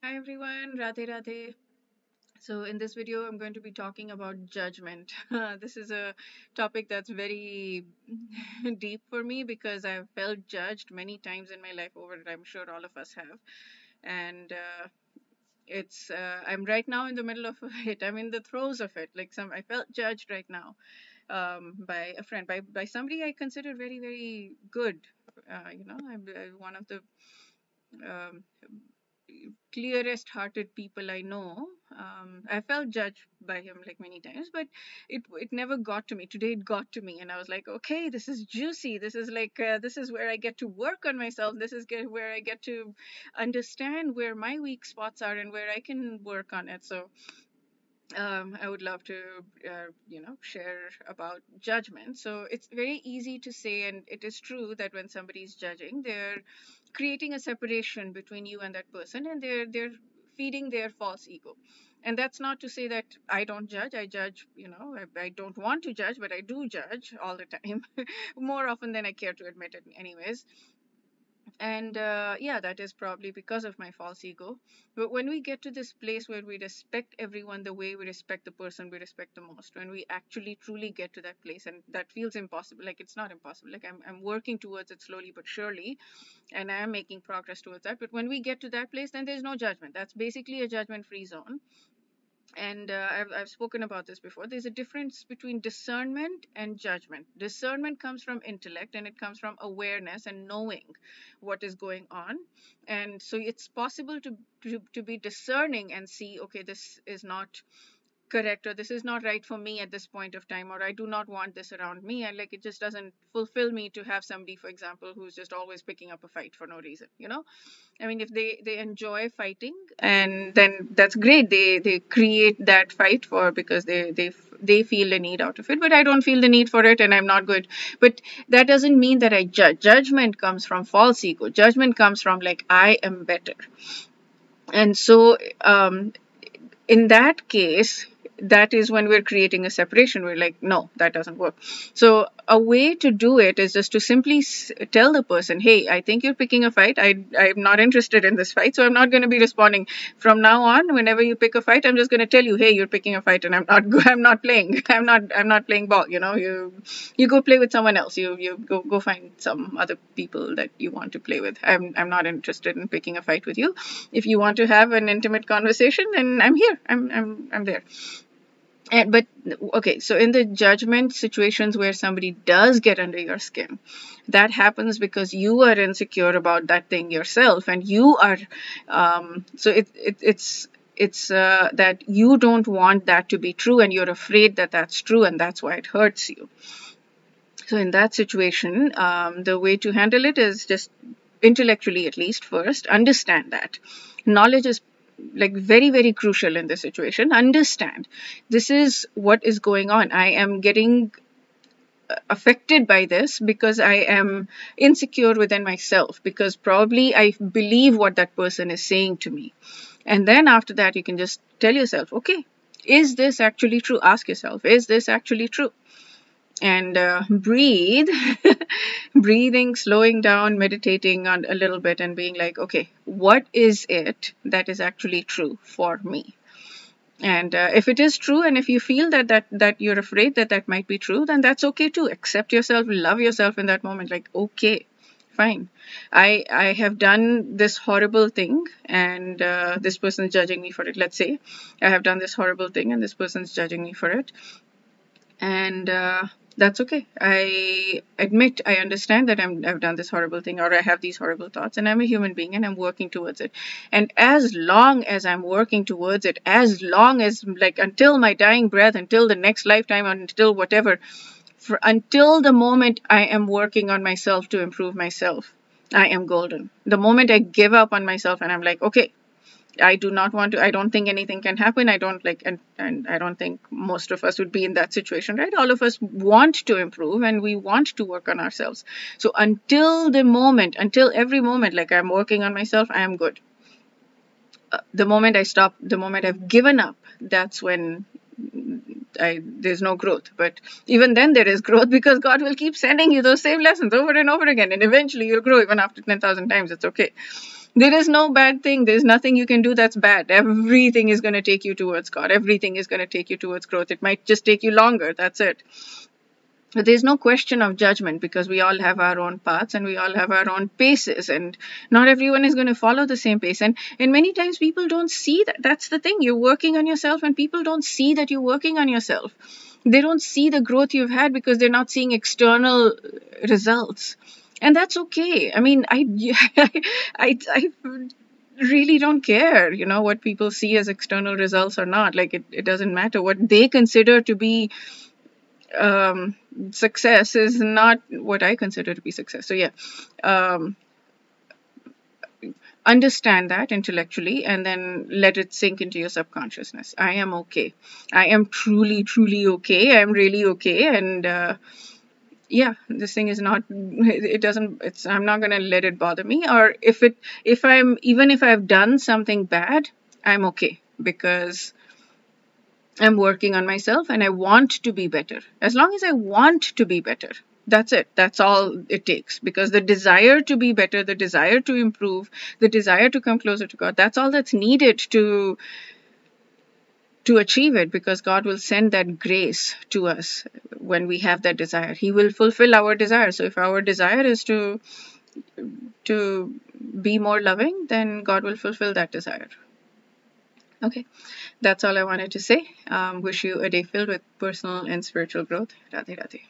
Hi everyone, Radhe Radhe. So in this video, I'm going to be talking about judgment. This is a topic that's very deep for me because I've felt judged many times in my life over it. I'm sure all of us have. And it's I'm right now in the middle of it. I'm in the throes of it. I felt judged right now by a friend, by somebody I consider very, very good. I'm one of the um, clearest hearted people I know. I felt judged by him like many times, but it never got to me. Today it got to me, and I was like, okay, this is juicy. This is where I get to work on myself. Where I get to understand where my weak spots are and where I can work on it. So I would love to, share about judgment. So it's very easy to say, and it is true that when somebody is judging, they're creating a separation between you and that person, and they're feeding their false ego. And that's not to say that I don't judge. I judge, I don't want to judge, but I do judge all the time, more often than I care to admit it, anyways. And yeah, that is probably because of my false ego. But when we get to this place where we respect everyone the way we respect the person we respect the most, when we actually truly get to that place, and that feels impossible, like it's not impossible, like I'm working towards it slowly but surely, and I am making progress towards that. But when we get to that place, then there's no judgment. That's basically a judgment free zone. And I've spoken about this before. There's a difference between discernment and judgment. Discernment comes from intellect, and it comes from awareness and knowing what is going on. And so it's possible to be discerning and see, okay, this is not correct, or this is not right for me at this point of time, or I do not want this around me. And like, it just doesn't fulfill me to have somebody, for example, who's just always picking up a fight for no reason. I mean, if they enjoy fighting, and then that's great. They create that fight for because they feel the need out of it. But I don't feel the need for it, and I'm not good. But that doesn't mean that I judge. Judgment comes from false ego. Judgment comes from like I am better. And so in that case, that is when we're creating a separation. We're like, no, that doesn't work. So a way to do it is just to simply tell the person, hey, I think you're picking a fight. I'm not interested in this fight, so I'm not going to be responding from now on. Whenever you pick a fight, I'm just going to tell you, hey, you're picking a fight, and I'm not playing. I'm not playing ball. You go play with someone else. You go find some other people that you want to play with. I'm not interested in picking a fight with you. If you want to have an intimate conversation, then I'm here. I'm there. But okay, so in the judgment situations where somebody does get under your skin, that happens because you are insecure about that thing yourself, and you are so it's that you don't want that to be true, and you're afraid that that's true, and that's why it hurts you. So in that situation, the way to handle it is just intellectually, at least first, understand that knowledge is like very, very crucial in this situation. Understand this is what is going on. I am getting affected by this because I am insecure within myself, because probably I believe what that person is saying to me. And then after that, you can just tell yourself, okay, is this actually true? Ask yourself, is this actually true? And breathe. Breathing, slowing down, meditating on a little bit, and being like, okay, what is it that is actually true for me? And if it is true, and if you feel that you're afraid that might be true, then that's okay too. Accept yourself, love yourself in that moment. Like, okay, fine, I have done this horrible thing, and this person's judging me for it. Let's say I have done this horrible thing, and this person's judging me for it. And that's okay. I admit, I understand that I've done this horrible thing, or I have these horrible thoughts, and I'm a human being, and I'm working towards it. And as long as I'm working towards it, as long as, like, until my dying breath, until the next lifetime, until whatever, until the moment I am working on myself to improve myself, I am golden. The moment I give up on myself and I'm like, okay, I do not want to, I don't think anything can happen. I don't like, and I don't think most of us would be in that situation, right? All of us want to improve, and we want to work on ourselves. So until every moment, like I'm working on myself, I am good. The moment I stop, the moment I've given up, that's when there's no growth. But even then there is growth, because God will keep sending you those same lessons over and over again. And eventually you'll grow even after 10,000 times. It's okay. There is no bad thing. There's nothing you can do that's bad. Everything is going to take you towards God. Everything is going to take you towards growth. It might just take you longer. That's it. But there's no question of judgment, because we all have our own paths and we all have our own paces, and not everyone is going to follow the same pace. And many times people don't see that. That's the thing. You're working on yourself and people don't see that you're working on yourself. They don't see the growth you've had because they're not seeing external results. And that's okay. I mean, I really don't care, what people see as external results or not. Like, it doesn't matter. What they consider to be um, success is not what I consider to be success. So yeah, um, understand that intellectually and then let it sink into your subconsciousness. I am okay. I am truly, truly okay. I'm really okay. And yeah, this thing is not, it doesn't, I'm not going to let it bother me. Or even if I've done something bad, I'm okay, because I'm working on myself and I want to be better. As long as I want to be better, that's it. That's all it takes. Because the desire to be better, the desire to improve, the desire to come closer to God, that's all that's needed to achieve it, because God will send that grace to us when we have that desire. He will fulfill our desire. So if our desire is to be more loving, then God will fulfill that desire. Okay, that's all I wanted to say. Wish you a day filled with personal and spiritual growth. Radhe Radhe.